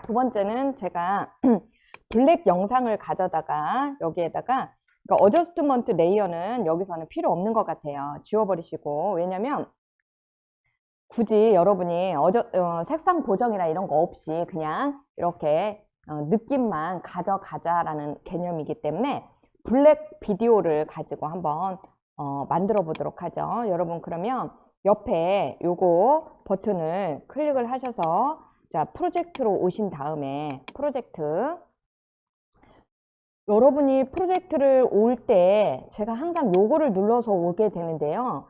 두 번째는 제가 블랙 영상을 가져다가 여기에다가 그러니까 어저스트먼트 레이어는 여기서는 필요 없는 것 같아요. 지워버리시고. 왜냐면 굳이 여러분이 색상 보정이나 이런 거 없이 그냥 이렇게 느낌만 가져가자라는 개념이기 때문에 블랙 비디오를 가지고 한번 만들어 보도록 하죠. 여러분 그러면 옆에 요거 버튼을 클릭을 하셔서 자 프로젝트로 오신 다음에 프로젝트 여러분이 프로젝트를 올 때 제가 항상 요거를 눌러서 오게 되는데요.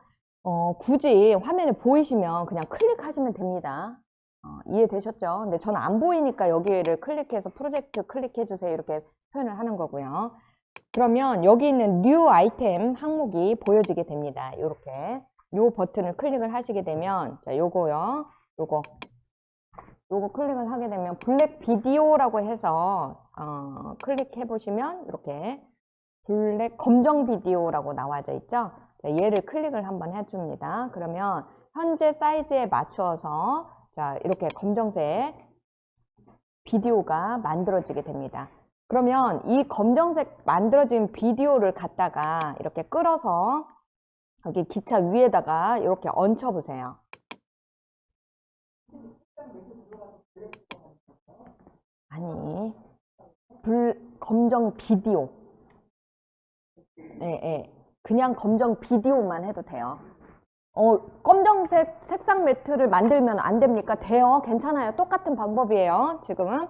굳이 화면에 보이시면 그냥 클릭하시면 됩니다. 이해되셨죠? 근데 저는 안 보이니까 여기를 클릭해서 프로젝트 클릭해 주세요 이렇게 표현을 하는 거고요. 그러면 여기 있는 뉴 아이템 항목이 보여지게 됩니다. 이렇게 요 버튼을 클릭을 하시게 되면 자 요거요. 요거 클릭을 하게 되면 블랙 비디오라고 해서 클릭해 보시면 이렇게 블랙 검정 비디오라고 나와져 있죠. 자, 얘를 클릭을 한번 해줍니다. 그러면 현재 사이즈에 맞추어서 자 이렇게 검정색 비디오가 만들어지게 됩니다. 그러면 이 검정색 만들어진 비디오를 갖다가 이렇게 끌어서 여기 기차 위에다가 이렇게 얹혀 보세요. 아니 검정 비디오 그냥 검정 비디오만 해도 돼요. 검정색 색상 매트를 만들면 안 됩니까? 돼요. 괜찮아요. 똑같은 방법이에요. 지금은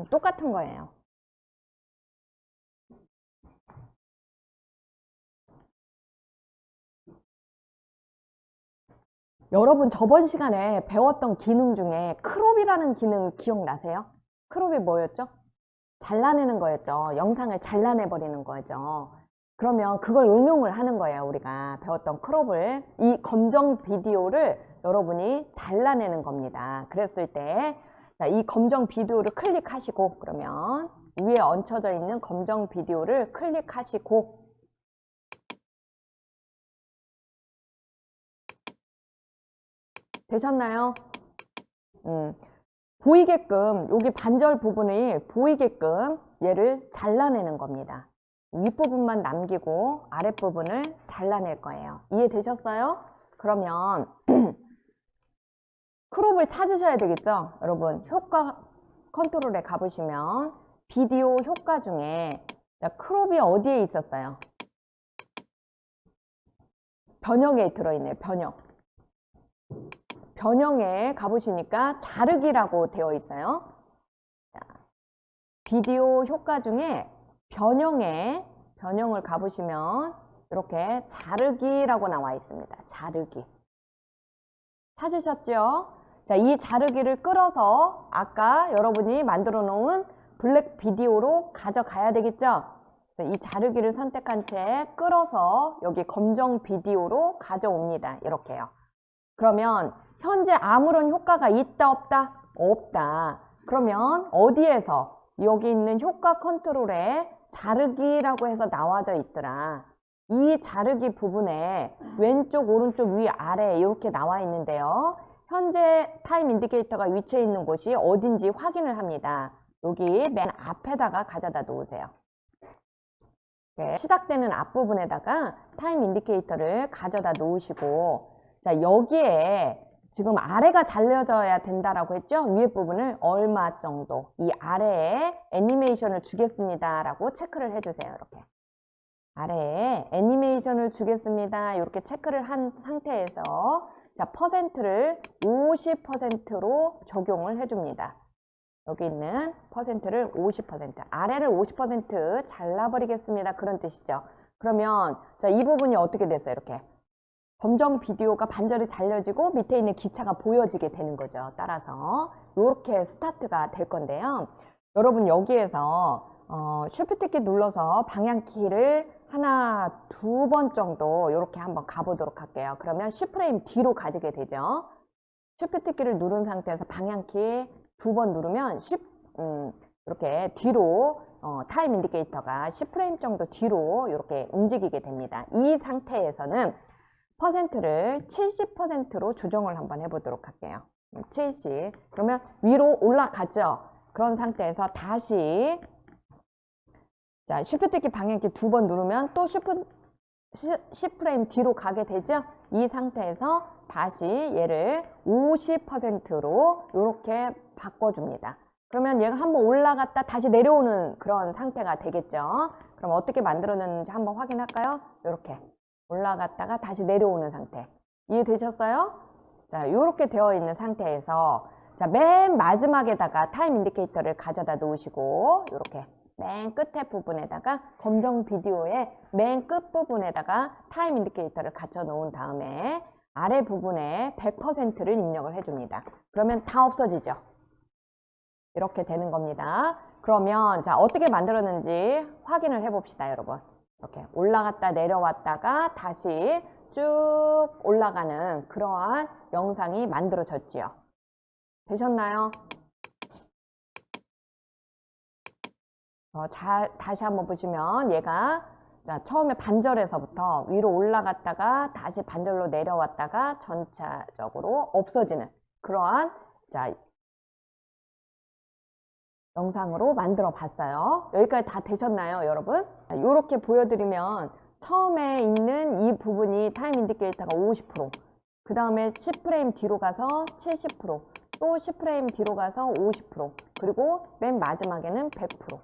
똑같은 거예요. 여러분 저번 시간에 배웠던 기능 중에 크롭이라는 기능 기억나세요? 크롭이 뭐였죠? 잘라내는 거였죠. 영상을 잘라내 버리는 거죠. 그러면 그걸 응용을 하는 거예요. 우리가 배웠던 크롭을 이 검정 비디오를 여러분이 잘라내는 겁니다. 그랬을 때 이 검정 비디오를 클릭하시고 그러면 위에 얹혀져 있는 검정 비디오를 클릭하시고 되셨나요? 보이게끔 여기 반절 부분이 보이게끔 얘를 잘라내는 겁니다. 윗부분만 남기고 아랫부분을 잘라낼 거예요. 이해되셨어요? 그러면 크롭을 찾으셔야 되겠죠? 여러분 효과 컨트롤에 가보시면 비디오 효과 중에 크롭이 어디에 있었어요? 변형에 들어있네요. 변형에 가보시니까 자르기라고 되어 있어요. 비디오 효과 중에 변형을 가보시면 이렇게 자르기라고 나와 있습니다. 자르기. 찾으셨죠? 자, 이 자르기를 끌어서 아까 여러분이 만들어 놓은 블랙 비디오로 가져가야 되겠죠? 이 자르기를 선택한 채 끌어서 여기 검정 비디오로 가져옵니다. 이렇게요. 그러면 현재 아무런 효과가 있다 없다? 없다. 그러면 어디에서 여기 있는 효과 컨트롤에 자르기라고 해서 나와져 있더라. 이 자르기 부분에 왼쪽 오른쪽 위 아래 이렇게 나와 있는데요. 현재 타임 인디케이터가 위치해 있는 곳이 어딘지 확인을 합니다. 여기 맨 앞에다가 가져다 놓으세요. 네, 시작되는 앞부분에다가 타임 인디케이터를 가져다 놓으시고 자 여기에 지금 아래가 잘려져야 된다라고 했죠? 위에 부분을 얼마 정도 이 아래에 애니메이션을 주겠습니다 라고 체크를 해주세요. 이렇게 아래에 애니메이션을 주겠습니다 이렇게 체크를 한 상태에서 자 퍼센트를 50%로 적용을 해줍니다. 여기 있는 퍼센트를 50% 아래를 50% 잘라버리겠습니다. 그런 뜻이죠. 그러면 자 이 부분이 어떻게 됐어요? 이렇게 검정 비디오가 반절이 잘려지고 밑에 있는 기차가 보여지게 되는 거죠. 따라서 이렇게 스타트가 될 건데요. 여러분 여기에서 쉬프트 키 눌러서 방향키를 하나, 두 번 정도 이렇게 한번 가보도록 할게요. 그러면 10프레임 뒤로 가지게 되죠. 쉬프트 키를 누른 상태에서 방향키 두 번 누르면 이렇게 뒤로 타임 인디케이터가 10프레임 정도 뒤로 이렇게 움직이게 됩니다. 이 상태에서는 퍼센트를 70%로 조정을 한번 해보도록 할게요. 70. 그러면 위로 올라가죠. 그런 상태에서 다시 자, 쉬프트키 방향키 2번 누르면 또 C프레임 뒤로 가게 되죠. 이 상태에서 다시 얘를 50%로 이렇게 바꿔줍니다. 그러면 얘가 한번 올라갔다 다시 내려오는 그런 상태가 되겠죠. 그럼 어떻게 만들어냈는지 한번 확인할까요? 이렇게 올라갔다가 다시 내려오는 상태. 이해되셨어요? 자, 이렇게 되어 있는 상태에서 자, 맨 마지막에다가 타임 인디케이터를 가져다 놓으시고 이렇게 맨 끝에 부분에다가 검정 비디오의 맨 끝 부분에다가 타임 인디케이터를 갖춰 놓은 다음에 아래 부분에 100%를 입력을 해줍니다. 그러면 다 없어지죠. 이렇게 되는 겁니다. 그러면 자, 어떻게 만들었는지 확인을 해봅시다, 여러분. 이렇게 올라갔다 내려왔다가 다시 쭉 올라가는 그러한 영상이 만들어졌지요. 되셨나요? 다시 한번 보시면 얘가 자, 처음에 반절에서부터 위로 올라갔다가 다시 반절로 내려왔다가 전체적으로 없어지는 그러한 자, 영상으로 만들어 봤어요. 여기까지 다 되셨나요, 여러분? 이렇게 보여드리면 처음에 있는 이 부분이 타임 인디케이터가 50%, 그 다음에 10프레임 뒤로 가서 70%, 또 10프레임 뒤로 가서 50%, 그리고 맨 마지막에는 100%.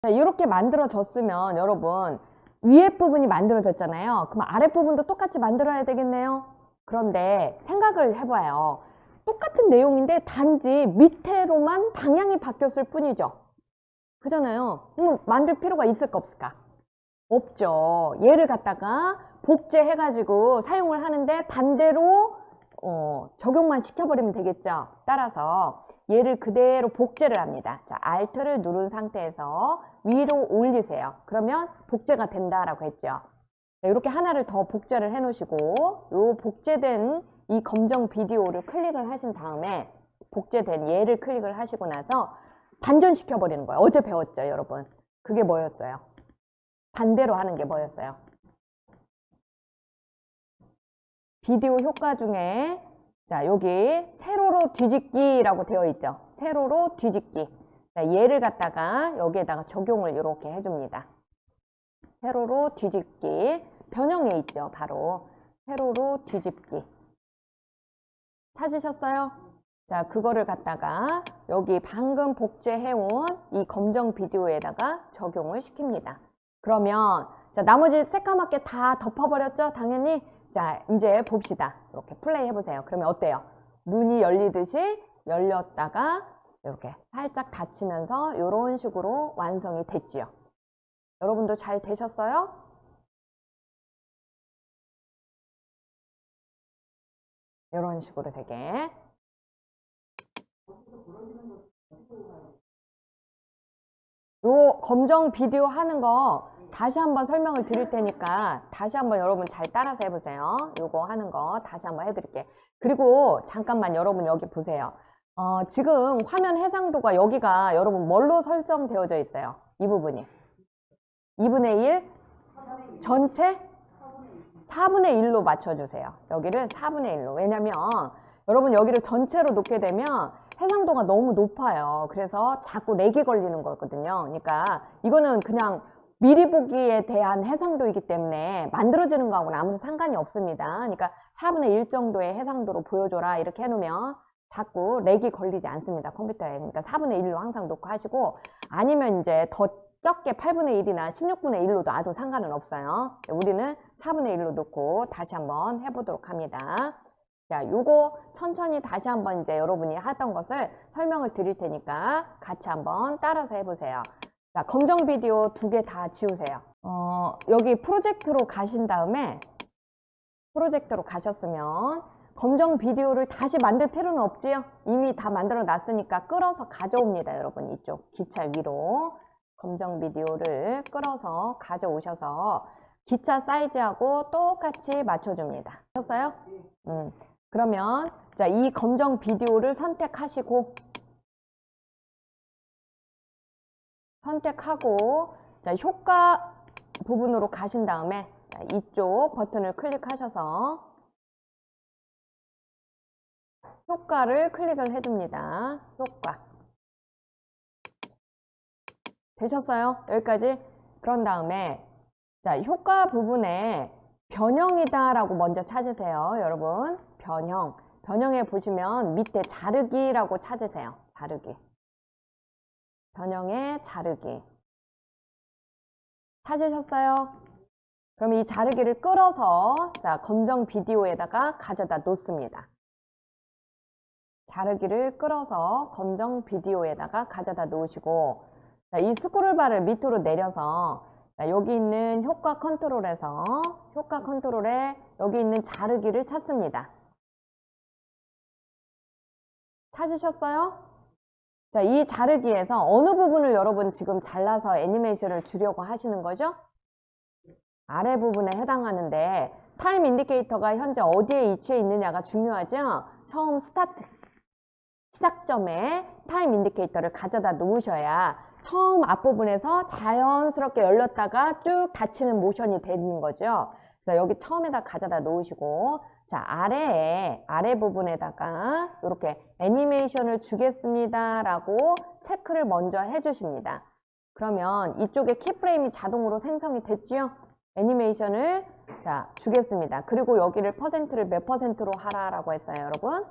자, 이렇게 만들어졌으면 여러분 위에 부분이 만들어졌잖아요. 그럼 아랫 부분도 똑같이 만들어야 되겠네요. 그런데 생각을 해봐요. 똑같은 내용인데 단지 밑에로만 방향이 바뀌었을 뿐이죠. 그잖아요. 만들 필요가 있을까 없을까? 없죠. 얘를 갖다가 복제해가지고 사용을 하는데 반대로 적용만 시켜버리면 되겠죠. 따라서 얘를 그대로 복제를 합니다. 자, Alt를 누른 상태에서 위로 올리세요. 그러면 복제가 된다라고 했죠. 자, 이렇게 하나를 더 복제를 해 놓으시고 요 복제된 이 검정 비디오를 클릭을 하신 다음에 복제된 얘를 클릭을 하시고 나서 반전시켜 버리는 거예요. 어제 배웠죠, 여러분? 그게 뭐였어요? 반대로 하는 게 뭐였어요? 비디오 효과 중에 자, 여기 세로로 뒤집기라고 되어 있죠. 세로로 뒤집기. 자, 얘를 갖다가 여기에다가 적용을 이렇게 해줍니다. 세로로 뒤집기. 변형에 있죠. 바로 세로로 뒤집기. 찾으셨어요? 자, 그거를 갖다가 여기 방금 복제해온 이 검정 비디오에다가 적용을 시킵니다. 그러면 자, 나머지 새까맣게 다 덮어버렸죠? 당연히. 자, 이제 봅시다. 이렇게 플레이 해보세요. 그러면 어때요? 눈이 열리듯이 열렸다가 이렇게 살짝 닫히면서 이런 식으로 완성이 됐지요. 여러분도 잘 되셨어요? 이런 식으로 되게. 요 검정 비디오 하는 거 다시 한번 설명을 드릴 테니까 다시 한번 여러분 잘 따라서 해보세요. 요거 하는 거 다시 한번 해드릴게요. 그리고 잠깐만 여러분 여기 보세요. 지금 화면 해상도가 여기가 여러분 뭘로 설정되어져 있어요? 이 부분이 2분의 1 전체 4분의 1로 맞춰주세요. 여기를 4분의 1로. 왜냐면 여러분 여기를 전체로 놓게 되면 해상도가 너무 높아요. 그래서 자꾸 렉이 걸리는 거거든요. 그러니까 이거는 그냥 미리 보기에 대한 해상도이기 때문에 만들어지는 거하고는 아무 상관이 없습니다. 그러니까 4분의 1 정도의 해상도로 보여줘라 이렇게 해놓으면 자꾸 렉이 걸리지 않습니다. 컴퓨터에. 그러니까 4분의 1로 항상 놓고 하시고 아니면 이제 더 적게 8분의 1이나 16분의 1로 놔도 상관은 없어요. 우리는 4분의 1로 놓고 다시 한번 해보도록 합니다. 자, 요거 천천히 다시 한번 이제 여러분이 하던 것을 설명을 드릴 테니까 같이 한번 따라서 해보세요. 자, 검정 비디오 2개 다 지우세요. 여기 프로젝트로 가신 다음에 프로젝트로 가셨으면 검정 비디오를 다시 만들 필요는 없지요? 이미 다 만들어 놨으니까 끌어서 가져옵니다, 여러분. 이쪽 기차 위로 검정 비디오를 끌어서 가져오셔서 기차 사이즈하고 똑같이 맞춰줍니다. 하셨어요? 그러면 자, 이 검정 비디오를 선택하시고 선택하고 자, 효과 부분으로 가신 다음에 자, 이쪽 버튼을 클릭하셔서 효과를 클릭을 해줍니다. 효과. 되셨어요? 여기까지? 그런 다음에 자, 효과 부분에 변형이다 라고 먼저 찾으세요. 여러분, 변형. 변형에 보시면 밑에 자르기라고 찾으세요. 자르기. 변형에 자르기. 찾으셨어요? 그럼 이 자르기를 끌어서 자, 검정 비디오에다가 가져다 놓습니다. 자르기를 끌어서 검정 비디오에다가 가져다 놓으시고, 자, 이 스크롤바를 밑으로 내려서 자, 여기 있는 효과 컨트롤에서 효과 컨트롤에 여기 있는 자르기를 찾습니다. 찾으셨어요? 자, 이 자르기에서 어느 부분을 여러분 지금 잘라서 애니메이션을 주려고 하시는 거죠? 아래 부분에 해당하는데 타임 인디케이터가 현재 어디에 위치해 있느냐가 중요하죠? 처음 스타트 시작점에 타임 인디케이터를 가져다 놓으셔야 처음 앞부분에서 자연스럽게 열렸다가 쭉 닫히는 모션이 되는 거죠. 그래서 여기 처음에다 가져다 놓으시고 자, 아래 부분에다가 이렇게 애니메이션을 주겠습니다 라고 체크를 먼저 해주십니다. 그러면 이쪽에 키프레임이 자동으로 생성이 됐죠? 애니메이션을 자, 주겠습니다. 그리고 여기를 퍼센트를 몇 퍼센트로 하라라고 했어요, 여러분?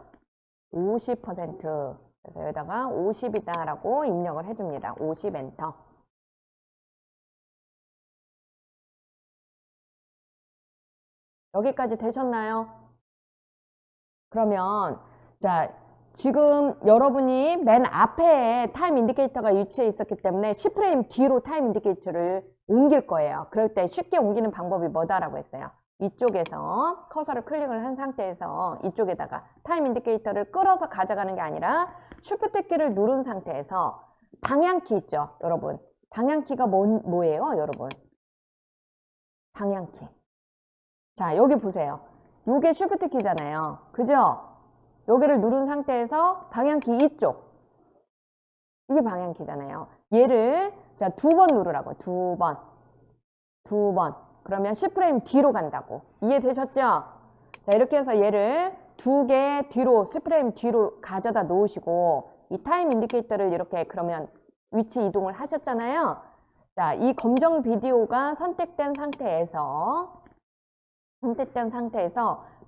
50%. 그래서 여기다가 50이다 라고 입력을 해줍니다. 50 엔터. 여기까지 되셨나요? 그러면 자, 지금 여러분이 맨 앞에 타임 인디케이터가 위치해 있었기 때문에 10프레임 뒤로 타임 인디케이터를 옮길 거예요. 그럴 때 쉽게 옮기는 방법이 뭐다라고 했어요? 이쪽에서 커서를 클릭을 한 상태에서 이쪽에다가 타임 인디케이터를 끌어서 가져가는 게 아니라 쉬프트 키를 누른 상태에서 방향키 있죠, 여러분. 방향키가 뭐예요, 여러분? 방향키. 자, 여기 보세요. 요게 쉬프트 키잖아요. 그죠? 여기를 누른 상태에서 방향키 이쪽. 이게 방향키잖아요. 얘를 자, 2번 누르라고. 2번. 2번. 그러면 10프레임 뒤로 간다고. 이해되셨죠? 자, 이렇게 해서 얘를 2개 뒤로, 10프레임 뒤로 가져다 놓으시고 이 타임 인디케이터를 이렇게 그러면 위치 이동을 하셨잖아요. 자, 이 검정 비디오가 선택된 상태에서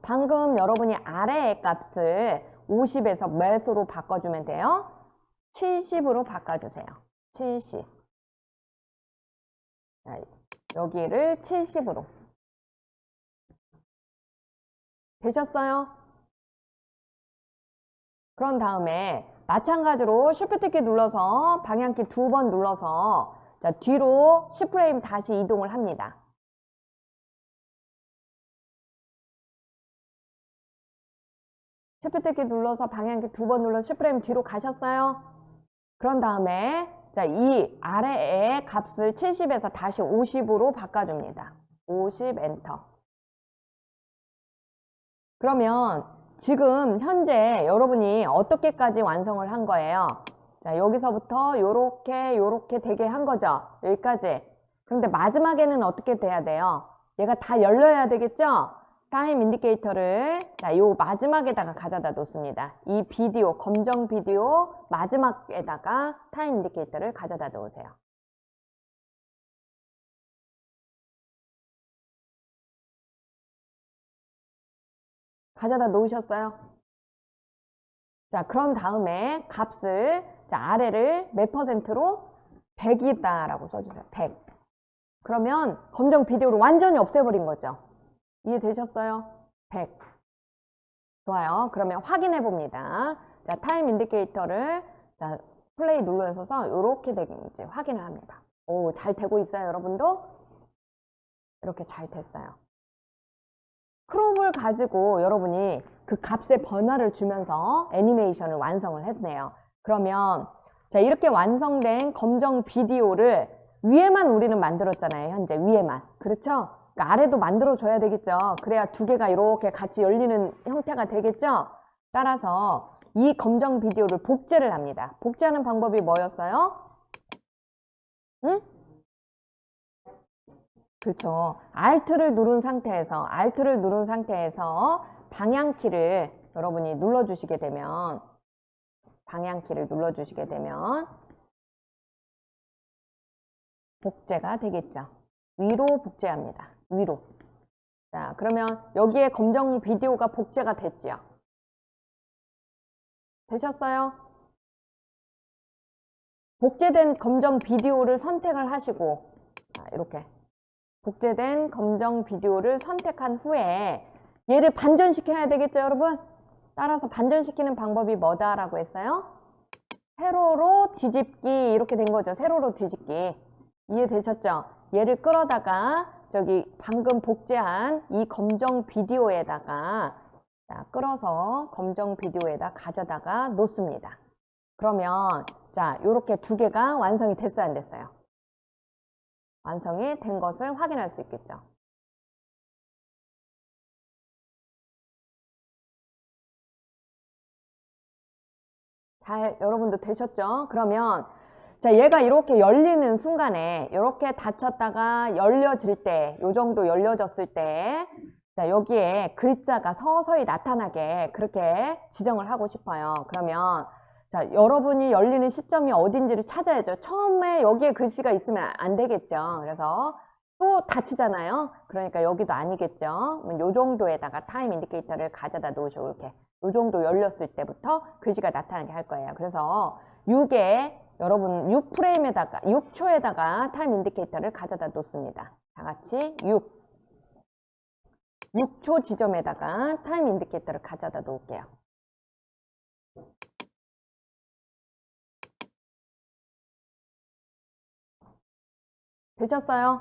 방금 여러분이 아래의 값을 50에서 몇으로 바꿔주면 돼요? 70으로 바꿔주세요. 70. 자, 여기를 70으로. 되셨어요? 그런 다음에 마찬가지로 쉬프트 키 눌러서 방향키 2번 눌러서 자, 뒤로 10프레임 다시 이동을 합니다. 쉬프트 키 눌러서 방향키 2번 눌러서 10프레임 뒤로 가셨어요? 그런 다음에 자, 이 아래의 값을 70에서 다시 50으로 바꿔줍니다. 50 엔터. 그러면 지금 현재 여러분이 어떻게까지 완성을 한 거예요? 자, 여기서부터 요렇게 되게 한 거죠. 여기까지. 그런데 마지막에는 어떻게 돼야 돼요? 얘가 다 열려야 되겠죠? 타임 인디케이터를 자, 요 마지막에다가 가져다 놓습니다. 이 비디오, 검정 비디오 마지막에다가 타임 인디케이터를 가져다 놓으세요. 가져다 놓으셨어요? 자, 그런 다음에 값을 자, 아래를 몇 퍼센트로? 100이다 라고 써주세요. 100. 그러면 검정 비디오를 완전히 없애버린 거죠. 이해되셨어요? 100. 좋아요. 그러면 확인해 봅니다. 자, 타임 인디케이터를 자, 플레이 눌러서 이렇게 되게 이제 확인을 합니다. 오, 잘 되고 있어요, 여러분도? 이렇게 잘 됐어요. 크롭을 가지고 여러분이 그 값의 변화를 주면서 애니메이션을 완성을 했네요. 그러면 자, 이렇게 완성된 검정 비디오를 위에만 우리는 만들었잖아요. 현재 위에만. 그렇죠? 그러니까 아래도 만들어줘야 되겠죠. 그래야 두 개가 이렇게 같이 열리는 형태가 되겠죠. 따라서 이 검정 비디오를 복제를 합니다. 복제하는 방법이 뭐였어요? 응? 그렇죠. Alt를 누른 상태에서 방향키를 여러분이 눌러주시게 되면 복제가 되겠죠. 위로 복제합니다. 위로. 자, 그러면 여기에 검정 비디오가 복제가 됐지요. 되셨어요? 복제된 검정 비디오를 선택을 하시고, 이렇게 복제된 검정 비디오를 선택한 후에 얘를 반전시켜야 되겠죠, 여러분? 따라서 반전시키는 방법이 뭐다라고 했어요? 세로로 뒤집기, 이렇게 된 거죠. 세로로 뒤집기. 이해되셨죠? 얘를 끌어다가 저기 방금 복제한 이 검정 비디오에다가 끌어서 검정 비디오에다 가져다가 놓습니다. 그러면 자, 요렇게 두 개가 완성이 됐어요, 안 됐어요? 완성이 된 것을 확인할 수 있겠죠. 잘 여러분도 되셨죠? 그러면 자, 얘가 이렇게 열리는 순간에 이렇게 닫혔다가 열려질 때, 요 정도 열려졌을 때, 자, 여기에 글자가 서서히 나타나게 그렇게 지정을 하고 싶어요. 그러면 자, 여러분이 열리는 시점이 어딘지를 찾아야죠. 처음에 여기에 글씨가 있으면 안 되겠죠. 그래서 또 닫히잖아요. 그러니까 여기도 아니겠죠. 요 정도에다가 타임 인디케이터를 가져다 놓으시고 이렇게 요 정도 열렸을 때부터 글씨가 나타나게 할 거예요. 그래서 6에 여러분 6프레임에다가 6초에다가 타임 인디케이터를 가져다 놓습니다. 다 같이 6초 지점에다가 타임 인디케이터를 가져다 놓을게요. 되셨어요?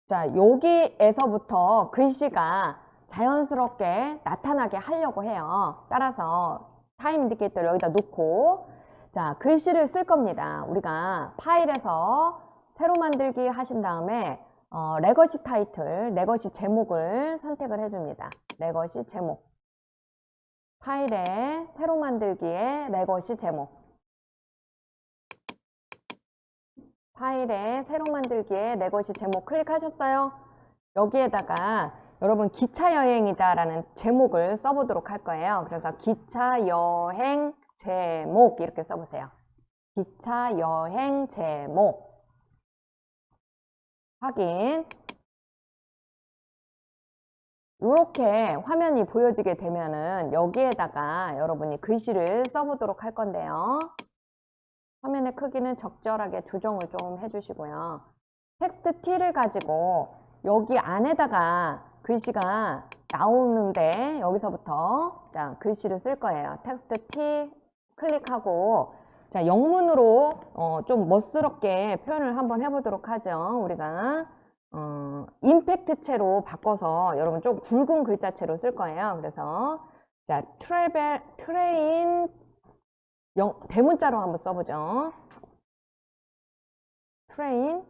자, 여기에서부터 글씨가 자연스럽게 나타나게 하려고 해요. 따라서 타임 인디케이터를 여기다 놓고 자, 글씨를 쓸 겁니다. 우리가 파일에서 새로 만들기 하신 다음에 레거시 타이틀, 레거시 제목을 선택을 해줍니다. 레거시 제목. 파일에 새로 만들기에 레거시 제목. 파일에 새로 만들기에 레거시 제목 클릭하셨어요? 여기에다가 여러분 기차 여행이다 라는 제목을 써보도록 할 거예요. 그래서 기차 여행 제목 이렇게 써보세요. 기차 여행 제목 확인. 이렇게 화면이 보여지게 되면은 여기에다가 여러분이 글씨를 써보도록 할 건데요. 화면의 크기는 적절하게 조정을 좀 해주시고요. 텍스트 T를 가지고 여기 안에다가 글씨가 나오는데 여기서부터 자, 글씨를 쓸 거예요. 텍스트 T 클릭하고 자, 영문으로 좀 멋스럽게 표현을 한번 해보도록 하죠. 우리가 임팩트체로 바꿔서 여러분 좀 굵은 글자체로 쓸 거예요. 그래서 자, 트레인 대문자로 한번 써보죠. 트레인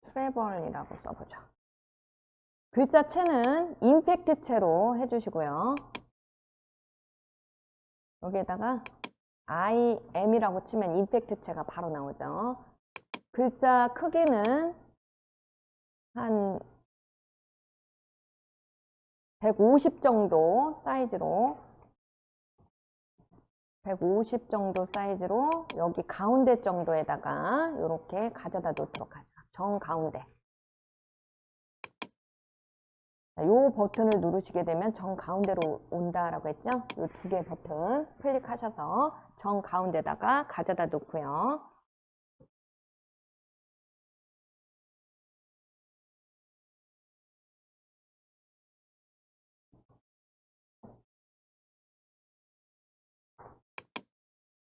트래블이라고 써보죠. 글자체는 임팩트체로 해주시고요. 여기에다가 IM이라고 치면 임팩트체가 바로 나오죠. 글자 크기는 한 150 정도 사이즈로 150 정도 사이즈로 여기 가운데 정도에다가 이렇게 가져다 놓도록 하죠. 정 가운데. 이 버튼을 누르시게 되면 정 가운데로 온다라고 했죠? 이 두 개 버튼 클릭하셔서 정 가운데다가 가져다 놓고요.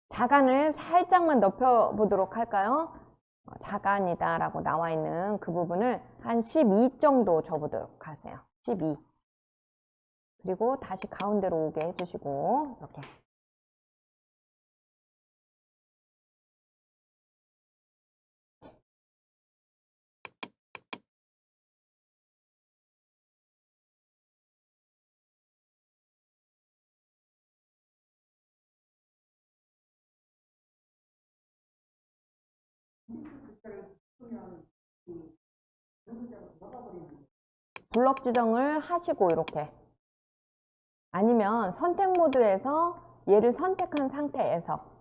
자간을 살짝만 넓혀보도록 할까요? 자간이다 라고 나와 있는 그 부분을 한 12 정도 줘보도록 하세요. 12. 그리고 다시 가운데로 오게 해주시고 이렇게 블럭 지정을 하시고 이렇게, 아니면 선택 모드에서 얘를 선택한 상태에서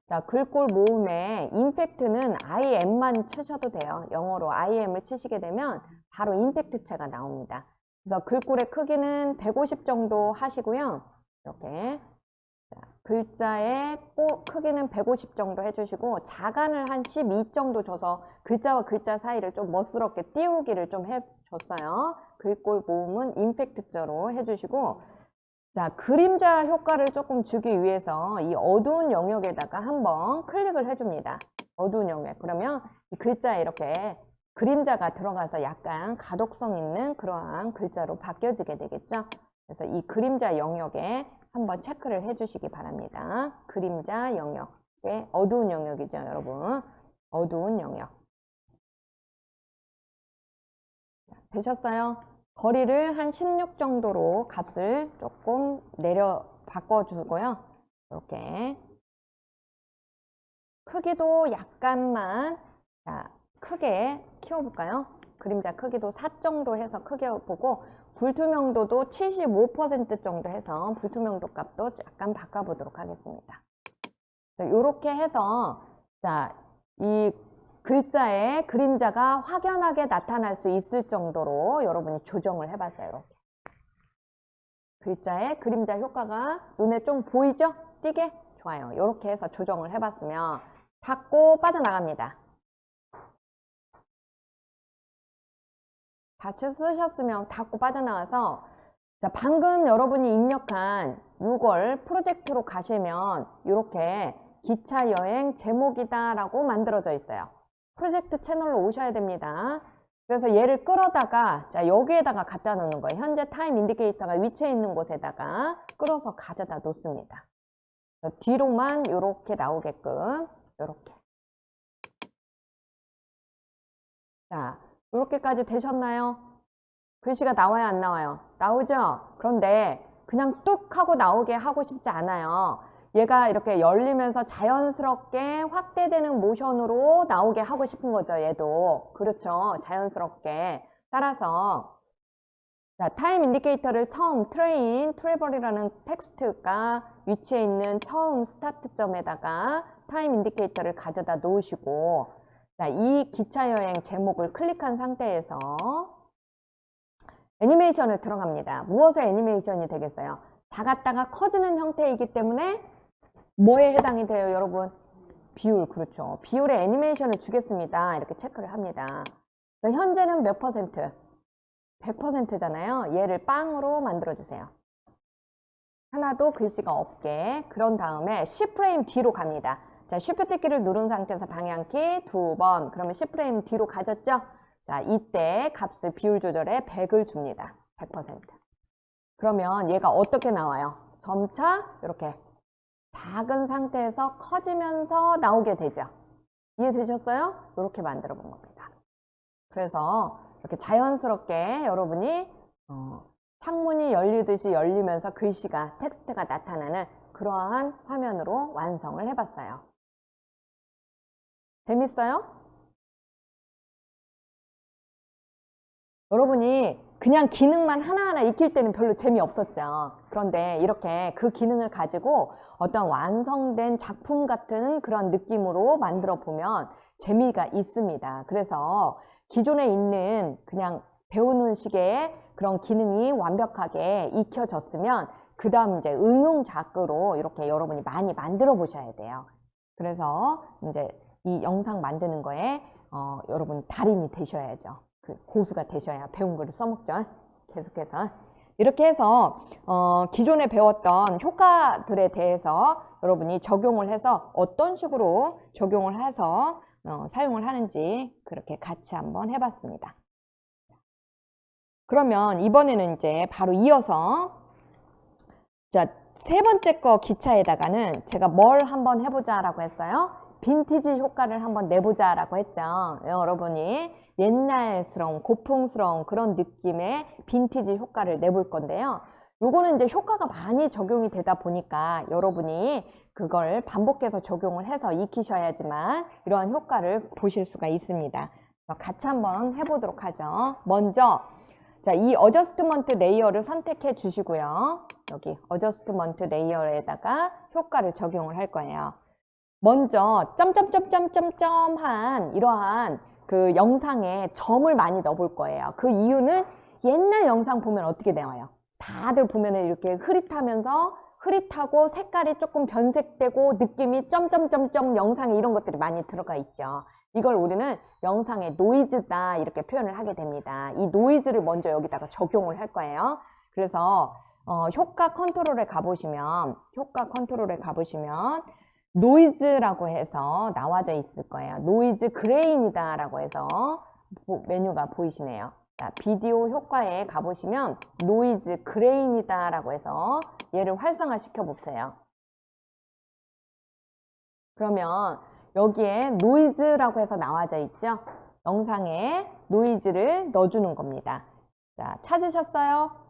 자, 글꼴 모음에 임팩트는 IM만 치셔도 돼요. 영어로 IM을 치시게 되면 바로 임팩트체가 나옵니다. 그래서 글꼴의 크기는 150 정도 하시고요. 이렇게. 자, 글자의 크기는 150 정도 해주시고, 자간을 한 12 정도 줘서 글자와 글자 사이를 좀 멋스럽게 띄우기를 좀 해줬어요. 글꼴 모음은 임팩트자로 해주시고, 자, 그림자 효과를 조금 주기 위해서 이 어두운 영역에다가 한번 클릭을 해줍니다. 어두운 영역. 그러면 이 글자에 이렇게 그림자가 들어가서 약간 가독성 있는 그러한 글자로 바뀌어지게 되겠죠. 그래서 이 그림자 영역에 한번 체크를 해주시기 바랍니다. 그림자 영역의 어두운 영역이죠, 여러분. 어두운 영역. 되셨어요? 거리를 한 16 정도로 값을 조금 내려 바꿔주고요. 이렇게. 크기도 약간만, 자, 크게 키워볼까요? 그림자 크기도 4 정도 해서 크게 보고, 불투명도도 75% 정도 해서 불투명도 값도 약간 바꿔보도록 하겠습니다. 이렇게 해서, 자, 이 글자의 그림자가 확연하게 나타날 수 있을 정도로 여러분이 조정을 해봤어요. 이렇게. 글자의 그림자 효과가 눈에 좀 보이죠? 띄게? 좋아요. 이렇게 해서 조정을 해봤으면 닫고 빠져나갑니다. 같이 쓰셨으면 닫고 빠져나가서, 자, 방금 여러분이 입력한 6월 프로젝트로 가시면 이렇게 기차 여행 제목이다 라고 만들어져 있어요. 프로젝트 채널로 오셔야 됩니다. 그래서 얘를 끌어다가, 자, 여기에다가 갖다 놓는 거예요. 현재 타임 인디케이터가 위치해 있는 곳에다가 끌어서 가져다 놓습니다. 뒤로만 이렇게 나오게끔, 이렇게. 자, 이렇게까지 되셨나요? 글씨가 나와요, 안 나와요? 나오죠? 그런데 그냥 뚝 하고 나오게 하고 싶지 않아요. 얘가 이렇게 열리면서 자연스럽게 확대되는 모션으로 나오게 하고 싶은 거죠, 얘도. 그렇죠. 자연스럽게. 따라서, 자, 타임 인디케이터를 처음 트래블이라는 텍스트가 위치해 있는 처음 스타트점에다가 타임 인디케이터를 가져다 놓으시고, 자, 이 기차 여행 제목을 클릭한 상태에서 애니메이션을 들어갑니다. 무엇의 애니메이션이 되겠어요? 작았다가 커지는 형태이기 때문에 뭐에 해당이 돼요, 여러분? 비율, 그렇죠. 비율의 애니메이션을 주겠습니다. 이렇게 체크를 합니다. 현재는 몇 퍼센트? 100%잖아요. 얘를 빵으로 만들어주세요. 하나도 글씨가 없게. 그런 다음에 10프레임 뒤로 갑니다. 자, 쉬프트 키를 누른 상태에서 방향키 2번. 그러면 10프레임 뒤로 가졌죠? 자, 이때 값을 비율 조절에 100을 줍니다. 100%. 그러면 얘가 어떻게 나와요? 점차 이렇게 작은 상태에서 커지면서 나오게 되죠. 이해되셨어요? 이렇게 만들어 본 겁니다. 그래서 이렇게 자연스럽게 여러분이 창문이 열리듯이 열리면서 글씨가, 텍스트가 나타나는 그러한 화면으로 완성을 해봤어요. 재밌어요? 여러분이 그냥 기능만 하나하나 익힐 때는 별로 재미없었죠. 그런데 이렇게 그 기능을 가지고 어떤 완성된 작품 같은 그런 느낌으로 만들어 보면 재미가 있습니다. 그래서 기존에 있는 그냥 배우는 식의 그런 기능이 완벽하게 익혀졌으면 그 다음 이제 응용작으로 이렇게 여러분이 많이 만들어 보셔야 돼요. 그래서 이제 이 영상 만드는 거에 여러분 달인이 되셔야죠. 그 고수가 되셔야 배운 거를 써먹죠. 계속해서. 이렇게 해서 기존에 배웠던 효과들에 대해서 여러분이 적용을 해서 어떤 식으로 적용을 해서 사용을 하는지 그렇게 같이 한번 해봤습니다. 그러면 이번에는 이제 바로 이어서, 자, 세 번째 거 기차에다가는 제가 뭘 한번 해보자 라고 했어요? 빈티지 효과를 한번 내보자 라고 했죠. 여러분이 옛날스러운 고풍스러운 그런 느낌의 빈티지 효과를 내볼 건데요. 요거는 이제 효과가 많이 적용이 되다 보니까 여러분이 그걸 반복해서 적용을 해서 익히셔야지만 이러한 효과를 보실 수가 있습니다. 같이 한번 해보도록 하죠. 먼저 자, 이 어저스트먼트 레이어를 선택해 주시고요. 여기 어저스트먼트 레이어에다가 효과를 적용을 할 거예요. 먼저 점점점점점점한 이러한 그 영상에 점을 많이 넣어볼 거예요. 그 이유는 옛날 영상 보면 어떻게 나와요? 다들 보면은 이렇게 흐릿하면서 흐릿하고 색깔이 조금 변색되고 느낌이 점점점점 영상에 이런 것들이 많이 들어가 있죠. 이걸 우리는 영상의 노이즈다 이렇게 표현을 하게 됩니다. 이 노이즈를 먼저 여기다가 적용을 할 거예요. 그래서 효과 컨트롤에 가보시면 노이즈라고 해서 나와져 있을 거예요. 노이즈 그레인이다 라고 해서 메뉴가 보이시네요. 자, 비디오 효과에 가보시면 노이즈 그레인이다 라고 해서 얘를 활성화 시켜 보세요. 그러면 여기에 노이즈라고 해서 나와져 있죠? 영상에 노이즈를 넣어주는 겁니다. 자, 찾으셨어요?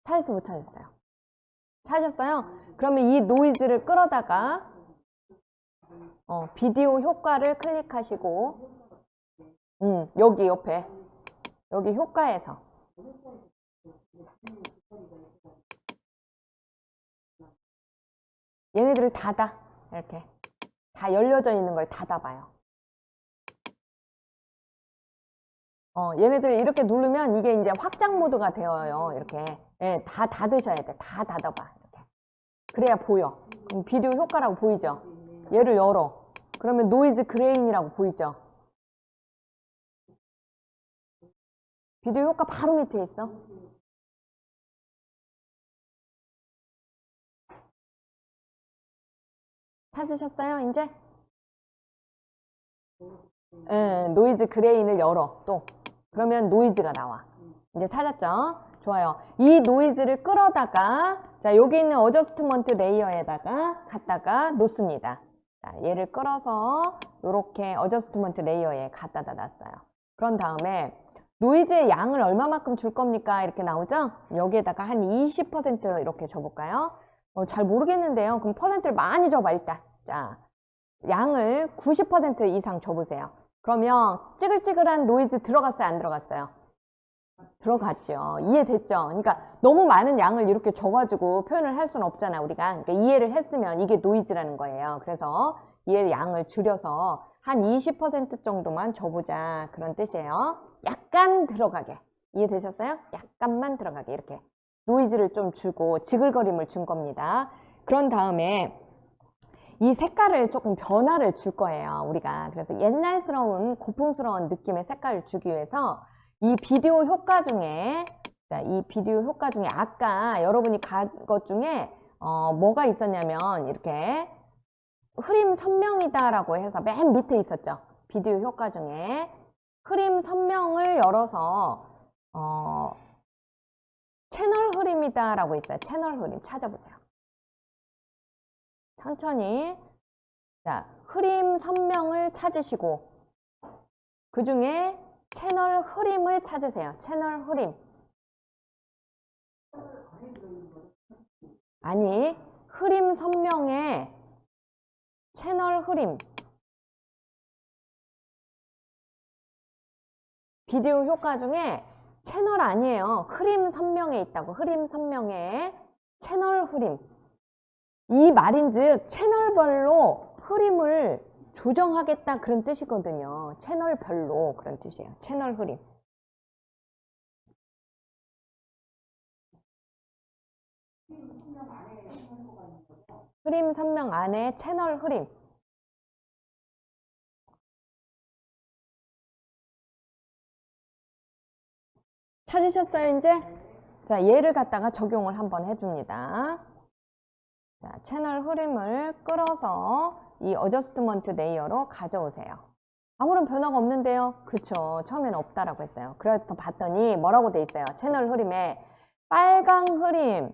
찾았어요? 못 찾았어요? 찾았어요? 그러면 이 노이즈를 끌어다가 비디오 효과를 클릭하시고 여기 옆에 여기 효과에서 얘네들을 닫아. 이렇게 다 열려져 있는 걸 닫아봐요. 얘네들 이렇게 누르면 이게 이제 확장 모드가 되어요. 이렇게 예, 다 닫으셔야 돼. 다 닫아봐. 이렇게. 그래야 보여. 그럼 비디오 효과라고 보이죠? 얘를 열어. 그러면 노이즈 그레인이라고 보이죠? 비디오 효과 바로 밑에 있어. 찾으셨어요? 이제? 노이즈 그레인을 열어. 또. 그러면 노이즈가 나와. 이제 찾았죠? 좋아요. 이 노이즈를 끌어다가 자, 여기 있는 어저스트먼트 레이어에다가 갖다가 놓습니다. 자, 얘를 끌어서 이렇게 어저스트먼트 레이어에 갖다 놨어요. 그런 다음에 노이즈의 양을 얼마만큼 줄 겁니까? 이렇게 나오죠? 여기에다가 한 20% 이렇게 줘볼까요? 잘 모르겠는데요. 그럼 퍼센트를 많이 줘봐, 일단. 자, 양을 90% 이상 줘보세요. 그러면 찌글찌글한 노이즈 들어갔어요? 안 들어갔어요? 들어갔죠. 이해됐죠? 그러니까 너무 많은 양을 이렇게 줘가지고 표현을 할 수는 없잖아, 우리가. 그러니까 이해를 했으면 이게 노이즈라는 거예요. 그래서 얘 양을 줄여서 한 20% 정도만 줘보자. 그런 뜻이에요. 약간 들어가게. 이해되셨어요? 약간만 들어가게. 이렇게. 노이즈를 좀 주고 지글거림을 준 겁니다. 그런 다음에 이 색깔을 조금 변화를 줄 거예요, 우리가. 그래서 옛날스러운 고풍스러운 느낌의 색깔을 주기 위해서 이 비디오 효과 중에 자, 이 비디오 효과 중에 아까 여러분이 간 것 중에 뭐가 있었냐면 이렇게 흐림 선명이다 라고 해서 맨 밑에 있었죠. 비디오 효과 중에 흐림 선명을 열어서 채널 흐림이다 라고 있어요. 채널 흐림 찾아보세요. 천천히. 자, 흐림 선명을 찾으시고 그 중에 채널 흐림을 찾으세요. 채널 흐림. 아니, 흐림 선명의 채널 흐림. 비디오 효과 중에 채널 아니에요. 흐림 선명에 있다고. 흐림 선명의 채널 흐림. 이 말인즉 채널별로 흐림을 조정하겠다 그런 뜻이거든요. 채널별로 그런 뜻이에요. 채널 흐림. 흐림 선명 안에 채널 흐림. 찾으셨어요, 이제? 자, 얘를 갖다가 적용을 한번 해줍니다. 자, 채널 흐림을 끌어서 이 어저스트먼트 레이어로 가져오세요. 아무런 변화가 없는데요. 그쵸. 처음에는 없다라고 했어요. 그래서 봤더니 뭐라고 돼 있어요. 채널 흐림에 빨강 흐림,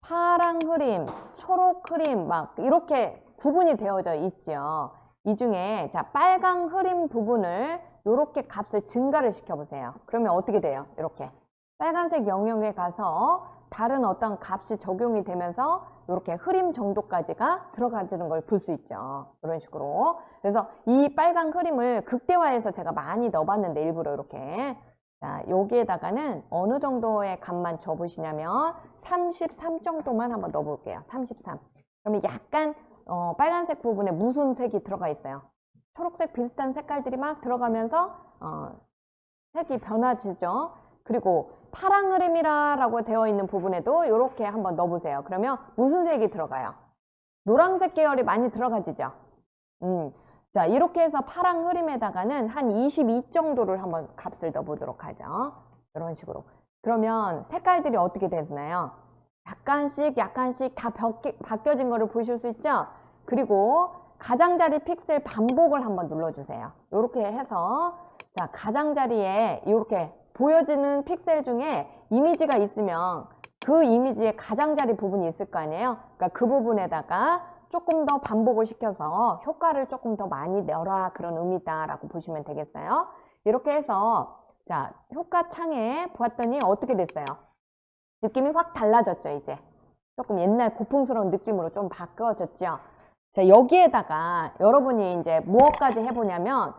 파랑 흐림, 초록 흐림 막 이렇게 구분이 되어져 있죠. 이 중에 자, 빨강 흐림 부분을 이렇게 값을 증가를 시켜보세요. 그러면 어떻게 돼요? 이렇게 빨간색 영역에 가서 다른 어떤 값이 적용이 되면서 이렇게 흐림 정도까지가 들어가지는 걸 볼 수 있죠. 이런 식으로. 그래서 이 빨간 흐림을 극대화해서 제가 많이 넣어봤는데 일부러 이렇게. 자, 여기에다가는 어느 정도의 값만 줘보시냐면 33 정도만 한번 넣어볼게요. 33. 그러면 약간 빨간색 부분에 무슨 색이 들어가 있어요. 초록색 비슷한 색깔들이 막 들어가면서 색이 변화지죠. 그리고 파랑 흐림이라고 되어 있는 부분에도 이렇게 한번 넣어보세요. 그러면 무슨 색이 들어가요? 노란색 계열이 많이 들어가지죠. 자, 이렇게 해서 파랑 흐림에다가는 한 22 정도를 한번 값을 넣어보도록 하죠. 이런 식으로. 그러면 색깔들이 어떻게 되나요? 약간씩 다 바뀌어진 거를 보실 수 있죠? 그리고 가장자리 픽셀 반복을 한번 눌러주세요. 이렇게 해서 자, 가장자리에 이렇게 보여지는 픽셀 중에 이미지가 있으면 그 이미지의 가장자리 부분이 있을 거 아니에요? 그러니까 그 부분에다가 조금 더 반복을 시켜서 효과를 조금 더 많이 내라 그런 의미다라고 보시면 되겠어요. 이렇게 해서 자, 효과 창에 보았더니 어떻게 됐어요? 느낌이 확 달라졌죠, 이제. 조금 옛날 고풍스러운 느낌으로 좀 바뀌어졌죠. 자, 여기에다가 여러분이 이제 무엇까지 해보냐면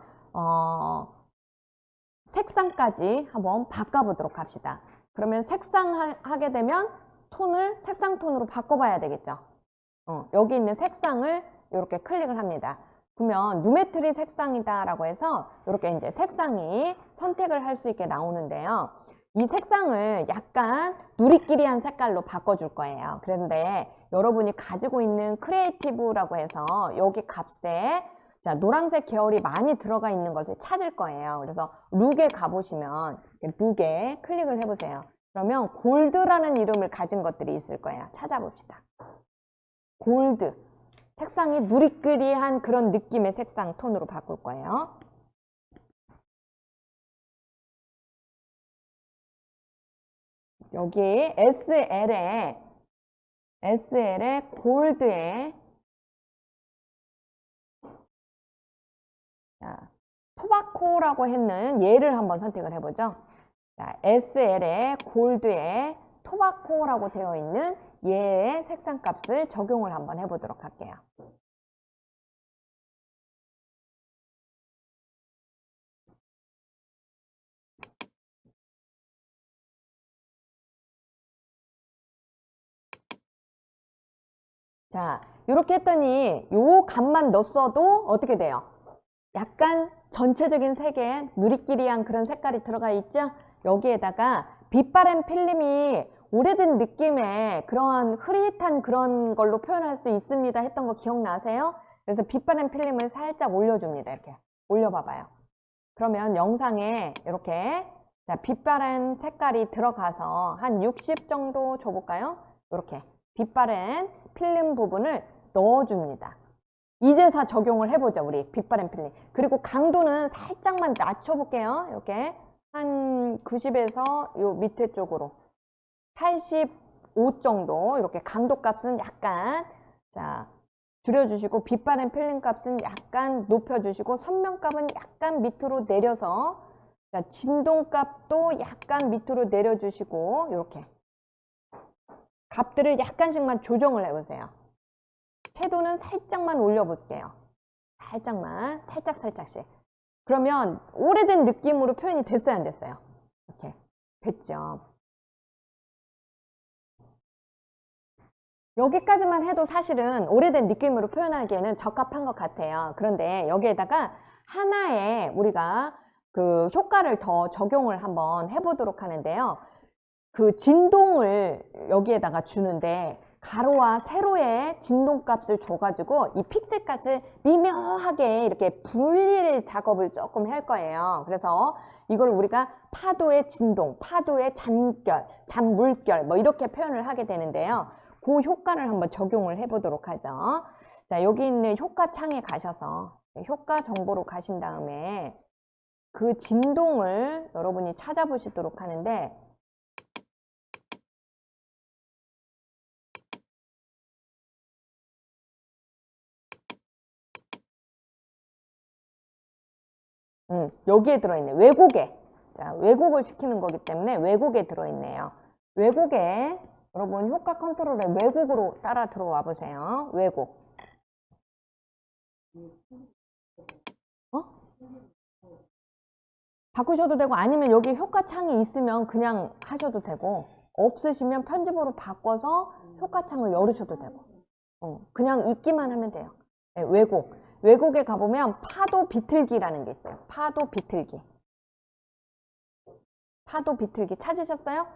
색상까지 한번 바꿔보도록 합시다. 그러면 색상 하게 되면 톤을 색상 톤으로 바꿔봐야 되겠죠. 여기 있는 색상을 이렇게 클릭을 합니다. 그러면 누메트리 색상이다 라고 해서 이렇게 이제 색상이 선택을 할 수 있게 나오는데요. 이 색상을 약간 누리끼리한 색깔로 바꿔줄 거예요. 그런데 여러분이 가지고 있는 크리에이티브라고 해서 여기 값에 자, 노란색 계열이 많이 들어가 있는 것을 찾을 거예요. 그래서 룩에 가보시면 룩에 클릭을 해보세요. 그러면 골드라는 이름을 가진 것들이 있을 거예요. 찾아봅시다. 골드. 색상이 누리끼리한 그런 느낌의 색상 톤으로 바꿀 거예요. 여기 SL에 골드에 자, 토바코라고 했는 얘를 한번 선택을 해보죠. 자, SL에 골드에 토바코라고 되어 있는 얘의 색상 값을 적용을 한번 해보도록 할게요. 자, 이렇게 했더니 요 값만 넣었어도 어떻게 돼요? 약간 전체적인 색에 누리끼리한 그런 색깔이 들어가 있죠? 여기에다가 빛바랜 필름이 오래된 느낌의 그러한 흐릿한 그런 걸로 표현할 수 있습니다 했던 거 기억나세요? 그래서 빛바랜 필름을 살짝 올려줍니다. 이렇게 올려봐봐요. 그러면 영상에 이렇게 자, 빛바랜 색깔이 들어가서 한 60 정도 줘볼까요? 이렇게 빛바랜 필름 부분을 넣어줍니다. 이제서 적용을 해보자, 우리 빛바랜 필름. 그리고 강도는 살짝만 낮춰볼게요. 이렇게 한 90에서 요 밑에 쪽으로 85 정도 이렇게 강도 값은 약간 자 줄여주시고 빛바랜 필름 값은 약간 높여주시고 선명 값은 약간 밑으로 내려서 자, 진동 값도 약간 밑으로 내려주시고 이렇게 값들을 약간씩만 조정을 해보세요. 채도는 살짝만 올려볼게요. 살짝만, 살짝씩. 그러면 오래된 느낌으로 표현이 됐어요, 안 됐어요? 이렇게 됐죠. 여기까지만 해도 사실은 오래된 느낌으로 표현하기에는 적합한 것 같아요. 그런데 여기에다가 하나의 우리가 그 효과를 더 적용을 한번 해보도록 하는데요. 그 진동을 여기에다가 주는데 가로와 세로의 진동값을 줘가지고 이 픽셀 값을 미묘하게 이렇게 분리 작업을 조금 할 거예요. 그래서 이걸 우리가 파도의 진동, 파도의 잔결, 잔물결 뭐 이렇게 표현을 하게 되는데요. 그 효과를 한번 적용을 해보도록 하죠. 자, 여기 있는 효과 창에 가셔서 효과 정보로 가신 다음에 그 진동을 여러분이 찾아보시도록 하는데 여기에 들어있네. 왜곡에. 자, 왜곡을 시키는 거기 때문에 왜곡에 들어있네요. 왜곡에, 여러분 효과 컨트롤의 왜곡으로 따라 들어와 보세요. 왜곡. 어? 바꾸셔도 되고, 아니면 여기 효과 창이 있으면 그냥 하셔도 되고, 없으시면 편집으로 바꿔서 효과 창을 열으셔도 되고, 그냥 있기만 하면 돼요. 네, 왜곡. 왜곡에 가보면 파도 비틀기라는 게 있어요. 파도 비틀기. 파도 비틀기 찾으셨어요?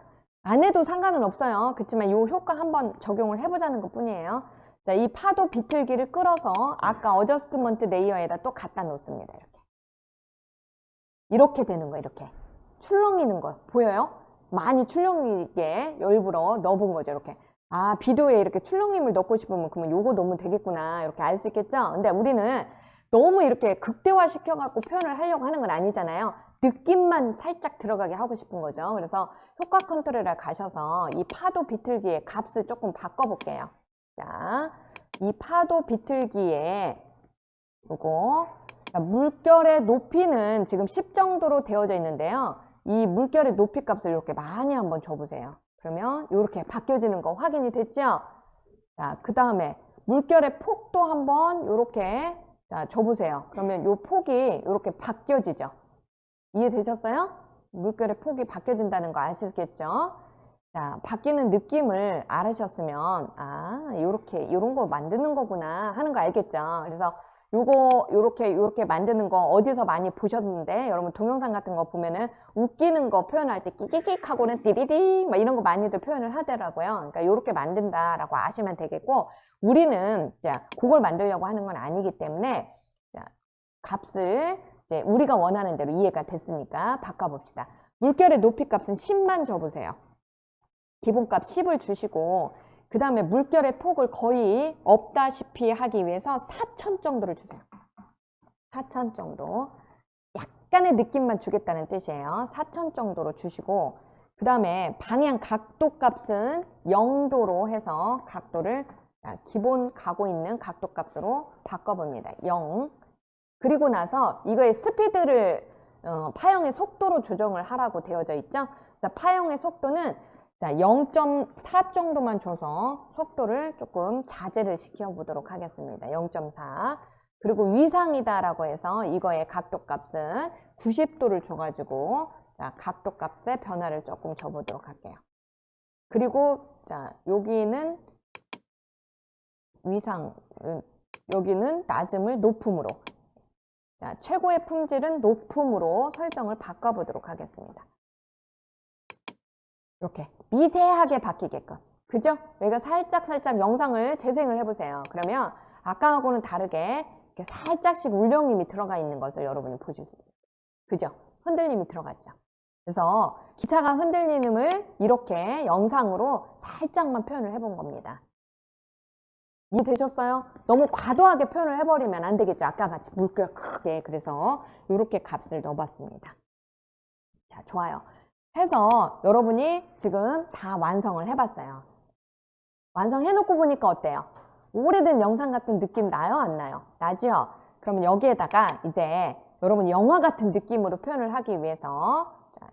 안 해도 상관은 없어요. 그렇지만 이 효과 한번 적용을 해보자는 것 뿐이에요. 자, 이 파도 비틀기를 끌어서 아까 어저스트먼트 레이어에다 또 갖다 놓습니다. 이렇게 되는 거예요. 이렇게 출렁이는 거 보여요? 많이 출렁이게 일부러 넣어본 거죠. 이렇게. 아, 비디오에 이렇게 출렁임을 넣고 싶으면 그러면 요거 넣으면 되겠구나, 이렇게 알 수 있겠죠? 근데 우리는 너무 이렇게 극대화 시켜갖고 표현을 하려고 하는 건 아니잖아요. 느낌만 살짝 들어가게 하고 싶은 거죠. 그래서 효과 컨트롤에 가셔서 이 파도 비틀기의 값을 조금 바꿔볼게요. 자, 이 파도 비틀기에 요거, 물결의 높이는 지금 10 정도로 되어져 있는데요. 이 물결의 높이 값을 이렇게 많이 한번 줘보세요. 그러면 이렇게 바뀌어지는 거 확인이 됐죠? 자, 그 다음에 물결의 폭도 한번 이렇게 줘보세요. 그러면 이 폭이 이렇게 바뀌어지죠? 이해되셨어요? 물결의 폭이 바뀌어진다는 거 아시겠죠? 자, 바뀌는 느낌을 알으셨으면, 아, 요런 거 만드는 거구나 하는 거 알겠죠? 그래서 요거, 요렇게 만드는 거 어디서 많이 보셨는데, 여러분 동영상 같은 거 보면은 웃기는 거 표현할 때 끼끼끽 하고는 띠리리 막 이런 거 많이들 표현을 하더라고요. 그러니까 요렇게 만든다라고 아시면 되겠고, 우리는 자, 그걸 만들려고 하는 건 아니기 때문에, 자, 값을 이제 우리가 원하는 대로 이해가 됐으니까 바꿔봅시다. 물결의 높이 값은 10만 줘보세요. 기본값 10을 주시고, 그 다음에 물결의 폭을 거의 없다시피 하기 위해서 4천 정도를 주세요. 4천 정도. 약간의 느낌만 주겠다는 뜻이에요. 4천 정도로 주시고, 그 다음에 방향 각도 값은 0도로 해서 각도를 기본 가고 있는 각도 값으로 바꿔봅니다. 0. 그리고 나서 이거의 스피드를 파형의 속도로 조정을 하라고 되어져 있죠. 그래서 파형의 속도는 0.4 정도만 줘서 속도를 조금 자제를 시켜보도록 하겠습니다. 0.4. 그리고 위상이다라고 해서 이거의 각도 값은 90도를 줘가지고 각도 값의 변화를 조금 줘보도록 할게요. 그리고 여기는 위상, 여기는 낮음을 높음으로, 최고의 품질은 높음으로 설정을 바꿔보도록 하겠습니다. 이렇게 미세하게 바뀌게끔. 그죠? 여기가 살짝 영상을 재생을 해보세요. 그러면 아까하고는 다르게 이렇게 살짝씩 울렁임이 들어가 있는 것을 여러분이 보실 수 있어요. 그죠? 흔들림이 들어갔죠. 그래서 기차가 흔들림을 이렇게 영상으로 살짝만 표현을 해본 겁니다. 이해되셨어요? 너무 과도하게 표현을 해버리면 안 되겠죠. 아까 같이 물결 크게. 그래서 이렇게 값을 넣어봤습니다. 자, 좋아요. 해서 여러분이 지금 다 완성을 해봤어요. 완성해놓고 보니까 어때요? 오래된 영상 같은 느낌 나요? 안 나요? 나죠? 그러면 여기에다가 이제 여러분 영화 같은 느낌으로 표현을 하기 위해서, 자,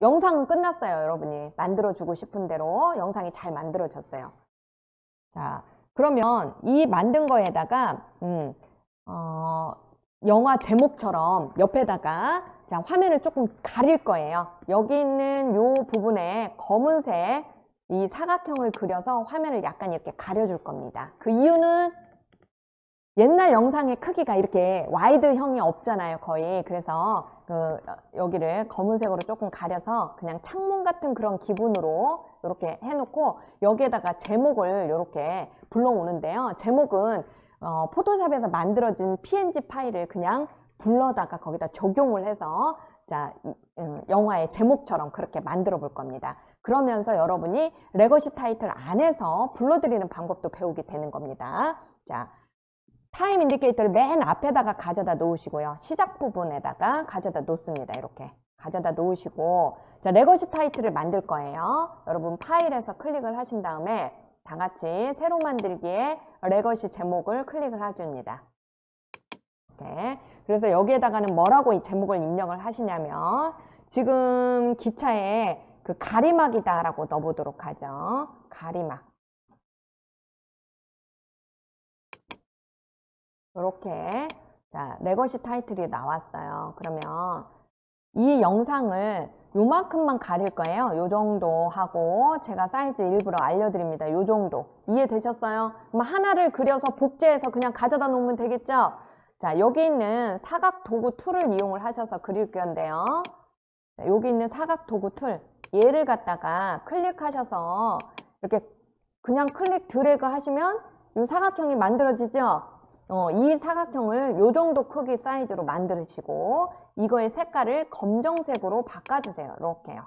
영상은 끝났어요. 여러분이 만들어주고 싶은 대로 영상이 잘 만들어졌어요. 자, 그러면 이 만든 거에다가 영화 제목처럼 옆에다가 화면을 조금 가릴 거예요. 여기 있는 요 부분에 검은색 이 사각형을 그려서 화면을 약간 이렇게 가려줄 겁니다. 그 이유는 옛날 영상의 크기가 이렇게 와이드형이 없잖아요, 거의. 그래서 여기를 검은색으로 조금 가려서 그냥 창문 같은 그런 기분으로 이렇게 해놓고 여기에다가 제목을 이렇게 불러오는데요. 제목은 포토샵에서 만들어진 PNG 파일을 그냥 불러다가 거기다 적용을 해서 영화의 제목처럼 그렇게 만들어 볼 겁니다. 그러면서 여러분이 레거시 타이틀 안에서 불러드리는 방법도 배우게 되는 겁니다. 자, 타임 인디케이터를 맨 앞에다가 가져다 놓으시고요. 시작 부분에다가 가져다 놓습니다. 이렇게 가져다 놓으시고, 자, 레거시 타이틀을 만들 거예요. 여러분 파일에서 클릭을 하신 다음에 다 같이 새로 만들기에 레거시 제목을 클릭을 해줍니다. 이렇게. 그래서 여기에다가는 뭐라고 이 제목을 입력을 하시냐면 지금 기차에 그 가리막이다 라고 넣어보도록 하죠. 가리막. 이렇게. 자, 레거시 타이틀이 나왔어요. 그러면 이 영상을 요만큼만 가릴 거예요. 요 정도 하고 제가 사이즈 일부러 알려드립니다. 요 정도. 이해되셨어요? 그럼 하나를 그려서 복제해서 그냥 가져다 놓으면 되겠죠? 자, 여기 있는 사각 도구 툴을 이용을 하셔서 그릴 건데요. 자, 여기 있는 사각 도구 툴, 얘를 갖다가 클릭하셔서 이렇게 그냥 클릭 드래그 하시면 이 사각형이 만들어지죠? 이 사각형을 요 정도 크기 사이즈로 만드시고 이거의 색깔을 검정색으로 바꿔주세요. 이렇게요.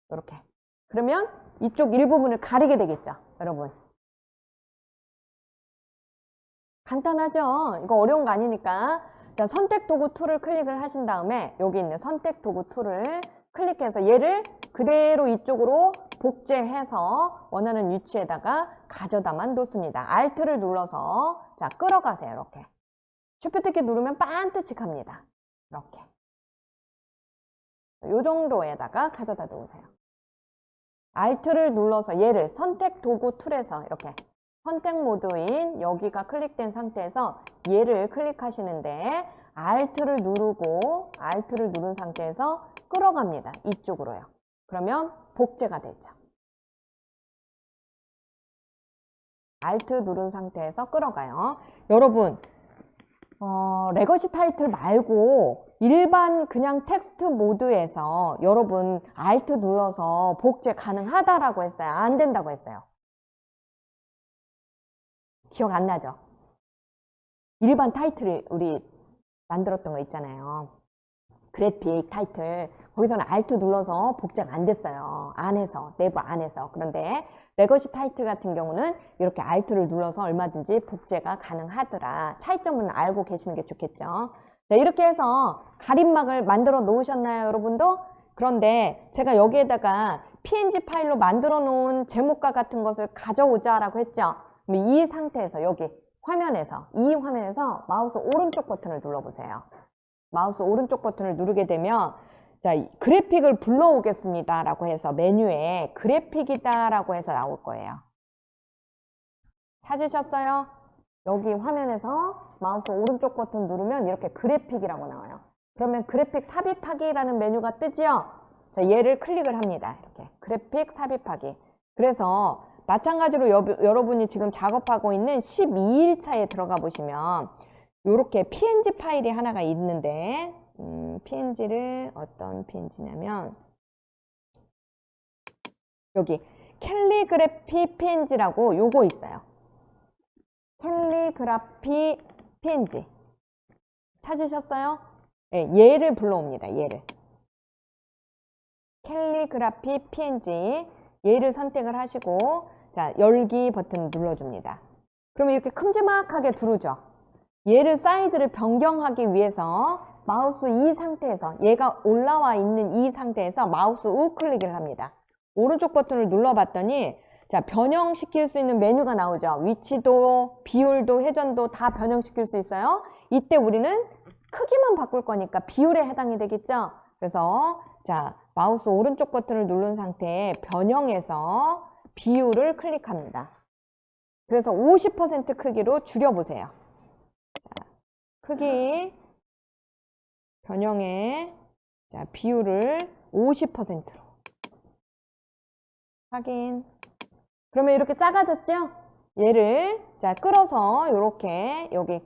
이렇게. 그러면 이쪽 일부분을 가리게 되겠죠, 여러분. 간단하죠? 이거 어려운 거 아니니까. 자, 선택 도구 툴을 클릭을 하신 다음에 여기 있는 선택 도구 툴을 클릭해서 얘를 그대로 이쪽으로 복제해서 원하는 위치에다가 가져다만 놓습니다. Alt를 눌러서 자, 끌어가세요. 이렇게. Shift 키 누르면 반드직합니다. 이렇게. 이 정도에다가 가져다 놓으세요. Alt를 눌러서 얘를 선택 도구 툴에서 이렇게 선택 모드인 여기가 클릭된 상태에서 얘를 클릭하시는데 Alt를 누른 상태에서 끌어갑니다. 이쪽으로요. 그러면 복제가 되죠. Alt 누른 상태에서 끌어가요. 여러분, 레거시 타이틀 말고 일반 그냥 텍스트 모드에서 여러분 Alt 눌러서 복제 가능하다라고 했어요? 안 된다고 했어요? 기억 안 나죠? 일반 타이틀을 우리 만들었던 거 있잖아요. 그래픽 타이틀. 거기서는 Alt 눌러서 복제가 안 됐어요. 안에서, 내부 안에서. 그런데 레거시 타이틀 같은 경우는 이렇게 Alt를 눌러서 얼마든지 복제가 가능하더라. 차이점은 알고 계시는 게 좋겠죠. 자, 이렇게 해서 가림막을 만들어 놓으셨나요, 여러분도? 그런데 제가 여기에다가 PNG 파일로 만들어 놓은 제목과 같은 것을 가져오자라고 했죠. 그럼 이 상태에서 여기 화면에서, 이 화면에서 마우스 오른쪽 버튼을 눌러보세요. 마우스 오른쪽 버튼을 누르게 되면 자, 그래픽을 불러오겠습니다 라고 해서 메뉴에 그래픽이다 라고 해서 나올 거예요. 찾으셨어요? 여기 화면에서 마우스 오른쪽 버튼 누르면 이렇게 그래픽이라고 나와요. 그러면 그래픽 삽입하기라는 메뉴가 뜨지요? 자, 얘를 클릭을 합니다. 이렇게 그래픽 삽입하기. 그래서 마찬가지로 여러분이 지금 작업하고 있는 12일차에 들어가 보시면 이렇게 PNG 파일이 하나가 있는데 PNG를 어떤 PNG냐면 여기 캘리그래피 PNG라고 요거 있어요. 캘리그라피 PNG 찾으셨어요? 네, 얘를 불러옵니다. 얘를 캘리그라피 PNG 얘를 선택을 하시고 자, 열기 버튼 눌러줍니다. 그러면 이렇게 큼지막하게 두르죠. 얘를 사이즈를 변경하기 위해서 마우스 이 상태에서 얘가 올라와 있는 이 상태에서 마우스 우클릭을 합니다. 오른쪽 버튼을 눌러봤더니 자, 변형시킬 수 있는 메뉴가 나오죠. 위치도 비율도 회전도 다 변형시킬 수 있어요. 이때 우리는 크기만 바꿀 거니까 비율에 해당이 되겠죠. 그래서 자, 마우스 오른쪽 버튼을 누른 상태에 변형해서 비율을 클릭합니다. 그래서 50% 크기로 줄여보세요. 자, 크기 변형의 자, 비율을 50%로 확인. 그러면 이렇게 작아졌죠? 얘를 자, 끌어서 이렇게 여기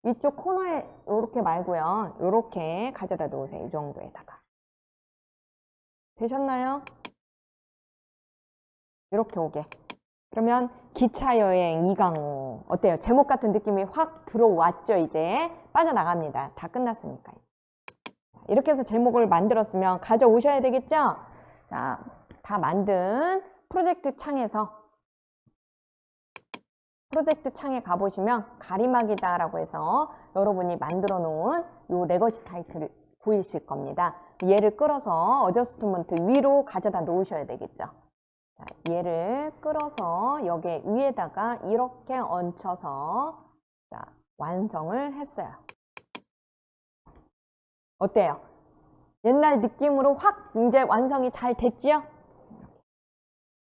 이쪽 코너에 이렇게 말고요. 이렇게 가져다 놓으세요. 이 정도에다가. 되셨나요? 이렇게 오게. 그러면 기차 여행 이강호 어때요? 제목 같은 느낌이 확 들어왔죠? 이제 빠져나갑니다. 다 끝났으니까. 이렇게 해서 제목을 만들었으면 가져오셔야 되겠죠? 자, 다 만든 프로젝트 창에서 프로젝트 창에 가보시면 가리막이다 라고 해서 여러분이 만들어 놓은 요 레거시 타이틀을 보이실 겁니다. 얘를 끌어서 어저스트먼트 위로 가져다 놓으셔야 되겠죠. 자, 얘를 끌어서 여기 위에다가 이렇게 얹혀서 자, 완성을 했어요. 어때요? 옛날 느낌으로 확 이제 완성이 잘 됐지요?